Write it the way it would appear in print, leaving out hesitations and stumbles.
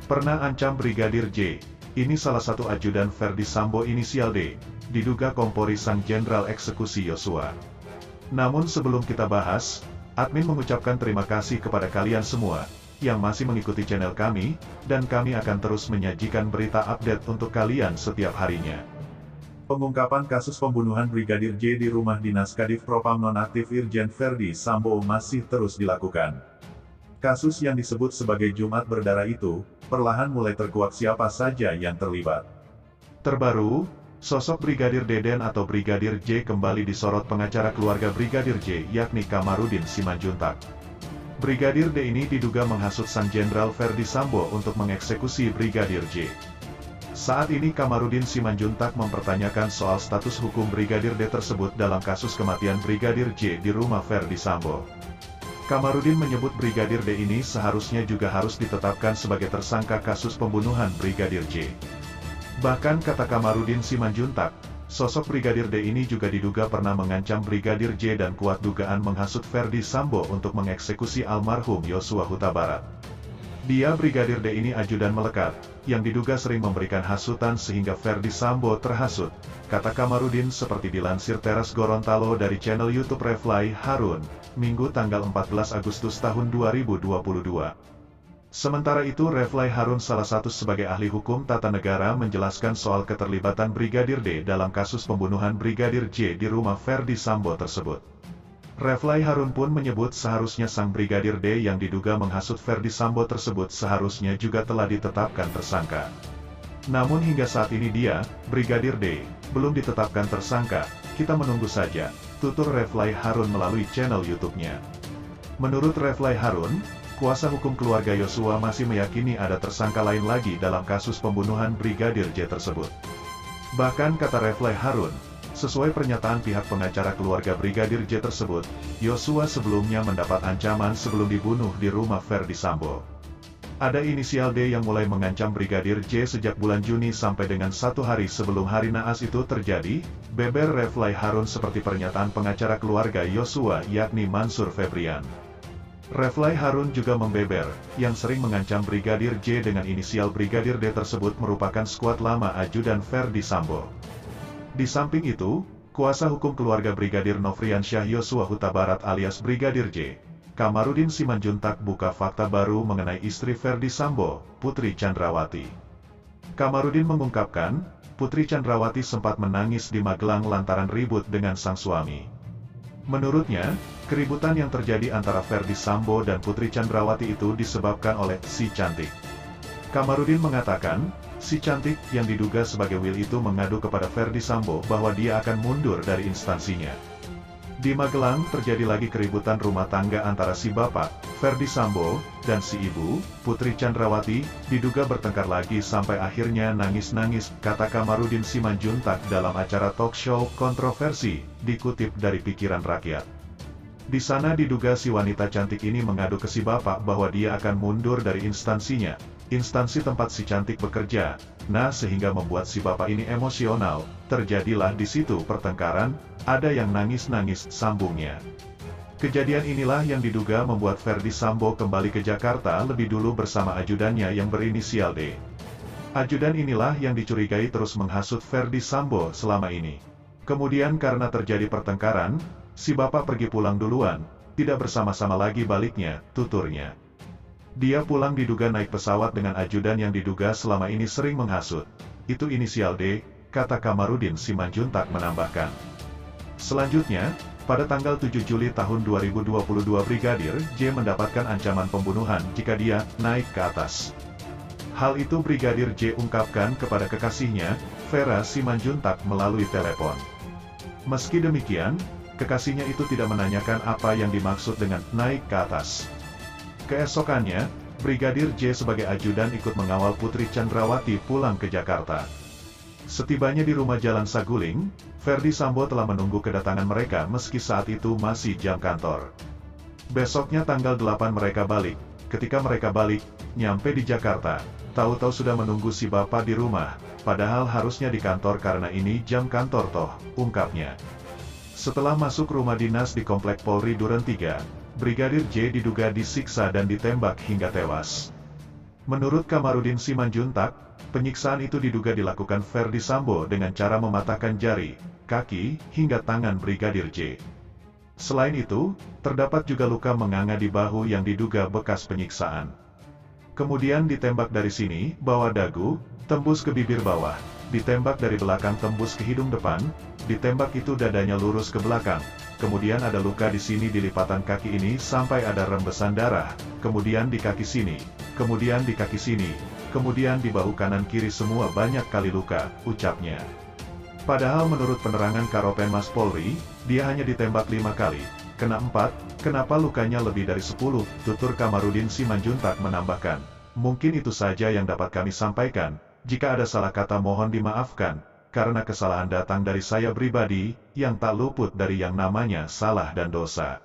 Pernah ancam Brigadir J. Ini salah satu ajudan Ferdi Sambo inisial D, diduga kompori sang jenderal eksekusi Yosua. Namun sebelum kita bahas, admin mengucapkan terima kasih kepada kalian semua yang masih mengikuti channel kami, dan kami akan terus menyajikan berita update untuk kalian setiap harinya. Pengungkapan kasus pembunuhan Brigadir J di rumah dinas Kadif Propam nonaktif Irjen Ferdi Sambo masih terus dilakukan. Kasus yang disebut sebagai Jumat berdarah itu, perlahan mulai terkuak siapa saja yang terlibat. Terbaru, sosok Brigadir Deden atau Brigadir J kembali disorot pengacara keluarga Brigadir J yakni Kamarudin Simanjuntak. Brigadir D ini diduga menghasut sang Jenderal Ferdi Sambo untuk mengeksekusi Brigadir J. Saat ini Kamarudin Simanjuntak mempertanyakan soal status hukum Brigadir D tersebut dalam kasus kematian Brigadir J di rumah Ferdi Sambo. Kamarudin menyebut Brigadir D ini seharusnya juga harus ditetapkan sebagai tersangka kasus pembunuhan Brigadir J. Bahkan kata Kamarudin Simanjuntak, sosok Brigadir D ini juga diduga pernah mengancam Brigadir J dan kuat dugaan menghasut Ferdi Sambo untuk mengeksekusi almarhum Yosua Huta Barat. Dia Brigadir D ini ajudan melekat, yang diduga sering memberikan hasutan sehingga Ferdi Sambo terhasut, kata Kamarudin seperti dilansir Teras Gorontalo dari channel YouTube Refly Harun, Minggu tanggal 14 Agustus tahun 2022. Sementara itu Refly Harun salah satu sebagai ahli hukum tata negara menjelaskan soal keterlibatan Brigadir D dalam kasus pembunuhan Brigadir J di rumah Ferdi Sambo tersebut. Refly Harun pun menyebut seharusnya sang Brigadir D yang diduga menghasut Ferdi Sambo tersebut seharusnya juga telah ditetapkan tersangka. Namun hingga saat ini dia, Brigadir D, belum ditetapkan tersangka, kita menunggu saja, tutur Refly Harun melalui channel YouTube-nya. Menurut Refly Harun, kuasa hukum keluarga Yosua masih meyakini ada tersangka lain lagi dalam kasus pembunuhan Brigadir J tersebut. Bahkan kata Refly Harun, sesuai pernyataan pihak pengacara keluarga Brigadir J tersebut, Yosua sebelumnya mendapat ancaman sebelum dibunuh di rumah Ferdi Sambo. Ada inisial D yang mulai mengancam Brigadir J sejak bulan Juni sampai dengan 1 hari sebelum hari naas itu terjadi, beber Refly Harun seperti pernyataan pengacara keluarga Yosua yakni Mansur Febrian. Refly Harun juga membeber, yang sering mengancam Brigadir J dengan inisial Brigadir D tersebut merupakan skuad lama ajudan Ferdi Sambo. Di samping itu, kuasa hukum keluarga Brigadir Nofriansyah Yosua Huta Barat alias Brigadir J, Kamarudin Simanjuntak buka fakta baru mengenai istri Ferdi Sambo, Putri Chandrawati. Kamarudin mengungkapkan, Putri Chandrawati sempat menangis di Magelang lantaran ribut dengan sang suami. Menurutnya, keributan yang terjadi antara Ferdi Sambo dan Putri Chandrawati itu disebabkan oleh si cantik. Kamarudin mengatakan, si cantik yang diduga sebagai Will itu mengadu kepada Ferdi Sambo bahwa dia akan mundur dari instansinya. Di Magelang terjadi lagi keributan rumah tangga antara si bapak, Ferdi Sambo, dan si ibu, Putri Chandrawati, diduga bertengkar lagi sampai akhirnya nangis-nangis, kata Kamarudin Simanjuntak dalam acara talk show Kontroversi, dikutip dari Pikiran Rakyat. Di sana diduga si wanita cantik ini mengadu ke si bapak bahwa dia akan mundur dari instansinya, instansi tempat si cantik bekerja. Nah sehingga membuat si bapak ini emosional, terjadilah di situ pertengkaran, ada yang nangis-nangis, sambungnya. Kejadian inilah yang diduga membuat Ferdi Sambo kembali ke Jakarta lebih dulu bersama ajudannya yang berinisial D. Ajudan inilah yang dicurigai terus menghasut Ferdi Sambo selama ini. Kemudian karena terjadi pertengkaran, si bapak pergi pulang duluan, tidak bersama-sama lagi baliknya, tuturnya. Dia pulang diduga naik pesawat dengan ajudan yang diduga selama ini sering menghasut. Itu inisial D, kata Kamarudin Simanjuntak menambahkan. Selanjutnya, pada tanggal 7 Juli tahun 2022 Brigadir J mendapatkan ancaman pembunuhan jika dia naik ke atas. Hal itu Brigadir J ungkapkan kepada kekasihnya, Vera Simanjuntak melalui telepon. Meski demikian, kekasihnya itu tidak menanyakan apa yang dimaksud dengan naik ke atas. Keesokannya, Brigadir J sebagai ajudan ikut mengawal Putri Chandrawati pulang ke Jakarta. Setibanya di rumah Jalan Saguling, Ferdi Sambo telah menunggu kedatangan mereka meski saat itu masih jam kantor. Besoknya tanggal 8 mereka balik. Ketika mereka balik, nyampe di Jakarta, tahu-tahu sudah menunggu si bapak di rumah, padahal harusnya di kantor karena ini jam kantor toh, ungkapnya. Setelah masuk rumah dinas di Komplek Polri Duren 3, Brigadir J diduga disiksa dan ditembak hingga tewas. Menurut Kamarudin Simanjuntak, penyiksaan itu diduga dilakukan Ferdi Sambo dengan cara mematahkan jari, kaki, hingga tangan Brigadir J. Selain itu, terdapat juga luka menganga di bahu yang diduga bekas penyiksaan. Kemudian ditembak dari sini, bawah dagu, tembus ke bibir bawah, ditembak dari belakang tembus ke hidung depan, ditembak itu dadanya lurus ke belakang, kemudian ada luka di sini di lipatan kaki ini sampai ada rembesan darah, kemudian di kaki sini, kemudian di kaki sini, kemudian di bahu kanan kiri semua banyak kali luka, ucapnya. Padahal menurut penerangan Karopenmas Polri, dia hanya ditembak 5 kali, kena 4, kenapa lukanya lebih dari 10, tutur Kamarudin Simanjuntak menambahkan. Mungkin itu saja yang dapat kami sampaikan, jika ada salah kata mohon dimaafkan, karena kesalahan datang dari saya pribadi, yang tak luput dari yang namanya salah dan dosa.